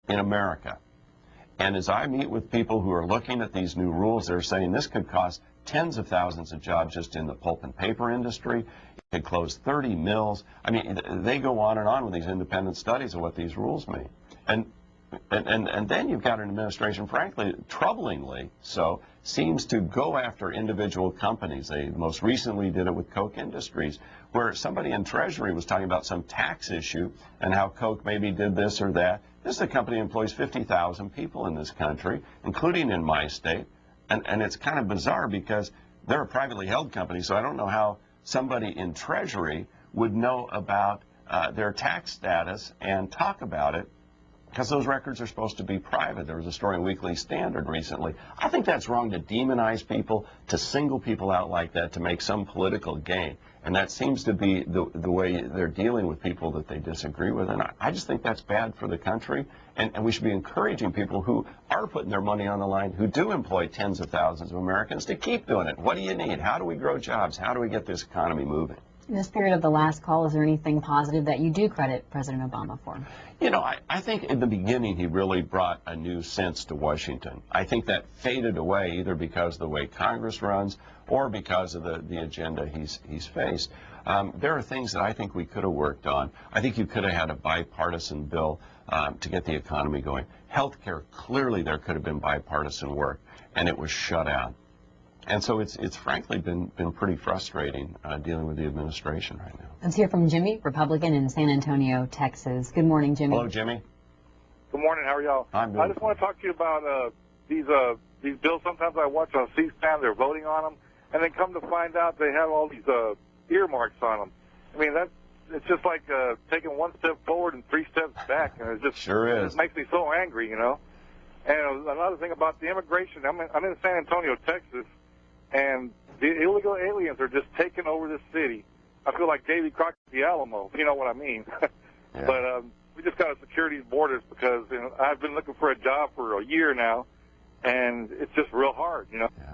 in America. And as I meet with people who are looking at these new rules, they're saying this could cost tens of thousands of jobs just in the pulp and paper industry. It could close 30 mills. I mean, they go on and on with these independent studies of what these rules mean. And then you've got an administration, frankly, troublingly so, seems to go after individual companies. They most recently did it with Koch Industries, where somebody in Treasury was talking about some tax issue and how Koch maybe did this or that. This is a company that employs 50,000 people in this country, including in my state. And it's kind of bizarre because they're a privately held company, so I don't know how somebody in Treasury would know about their tax status and talk about it, because those records are supposed to be private. There was a story in Weekly Standard recently. I think that's wrong to demonize people, to single people out like that, to make some political gain. And that seems to be the way they're dealing with people that they disagree with. And I just think that's bad for the country. And we should be encouraging people who are putting their money on the line, who do employ tens of thousands of Americans, to keep doing it. What do you need? How do we grow jobs? How do we get this economy moving? In the spirit of the last call, is there anything positive that you do credit President Obama for? You know, I think in the beginning he really brought a new sense to Washington. I think that faded away either because of the way Congress runs or because of the agenda he's faced. There are things that I think we could have worked on. I think you could have had a bipartisan bill to get the economy going. Healthcare, clearly there could have been bipartisan work, and it was shut out. And so it's frankly been pretty frustrating dealing with the administration right now. Let's hear from Jimmy, Republican in San Antonio, Texas. Good morning, Jimmy. Hello, Jimmy. Good morning. How are y'all? I'm doing I just want to talk to you about these bills. Sometimes I watch on C-SPAN. They're voting on them, and then come to find out they have all these earmarks on them. I mean, it's just like taking one step forward and three steps back, and it just sure is. It makes me so angry, you know. And another thing about the immigration, I'm in San Antonio, Texas. And the illegal aliens are just taking over this city. I feel like Davy Crockett the Alamo, if you know what I mean. Yeah. But we just got to secure these borders because I've been looking for a job for a year now, and it's just real hard, you know. Yeah.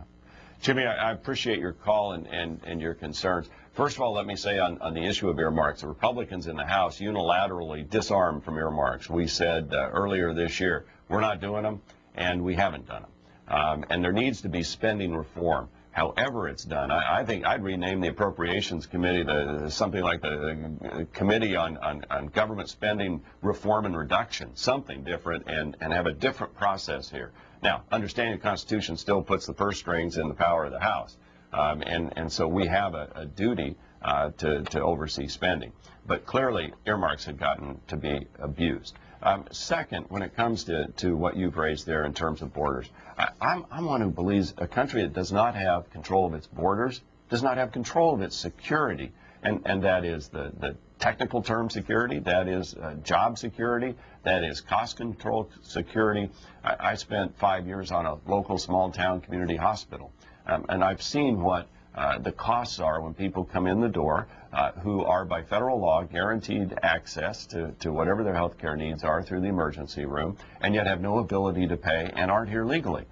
Jimmy, I appreciate your call and your concerns. First of all, let me say on the issue of earmarks, the Republicans in the House unilaterally disarmed from earmarks. We said earlier this year, we're not doing them, and we haven't done them. And there needs to be spending reform. However it's done, I think I'd rename the Appropriations Committee something like the Committee on Government Spending Reform and Reduction, something different, and have a different process here. Now, understanding the Constitution still puts the purse strings in the power of the House, and so we have a duty to oversee spending. But clearly, earmarks have gotten to be abused. Second, when it comes to what you've raised there in terms of borders, I'm one who believes a country that does not have control of its borders does not have control of its security, and that is the technical term security, that is job security, that is cost control security. I spent 5 years on a local small town community hospital, and I've seen what the costs are when people come in the door who are by federal law guaranteed access to whatever their health care needs are through the emergency room, and yet have no ability to pay and aren't here legally.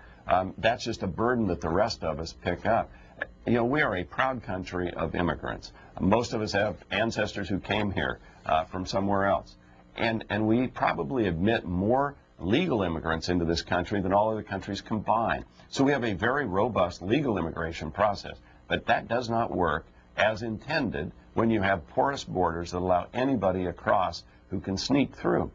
That's just a burden that the rest of us pick up. You know, we are a proud country of immigrants. Most of us have ancestors who came here from somewhere else. And we probably admit more legal immigrants into this country than all other countries combined. So we have a very robust legal immigration process. But that does not work as intended when you have porous borders that allow anybody across who can sneak through.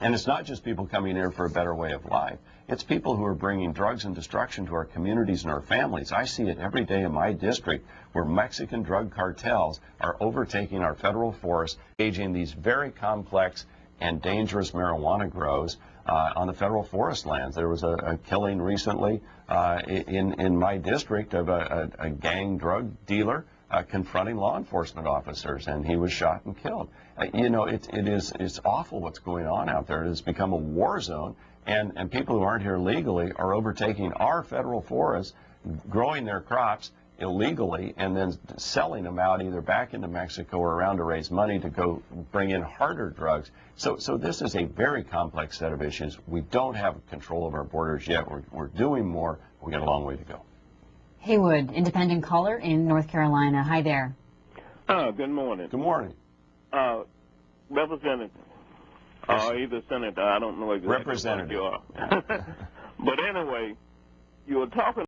And it's not just people coming here for a better way of life. It's people who are bringing drugs and destruction to our communities and our families. I see it every day in my district where Mexican drug cartels are overtaking our federal forests, engaging these very complex and dangerous marijuana grows on the federal forest lands. There was a killing recently in my district of a gang drug dealer confronting law enforcement officers, and he was shot and killed. You know, it's awful what's going on out there. It has become a war zone, and people who aren't here legally are overtaking our federal forests, growing their crops illegally, and then selling them out either back into Mexico or around to raise money to go bring in harder drugs. So this is a very complex set of issues. We don't have control of our borders yet. We're doing more. We got a long way to go. Haywood, independent caller in North Carolina. Hi there. Good morning. Good morning. Representative, Either senator, I don't know exactly what Representative. you are. But anyway, you were talking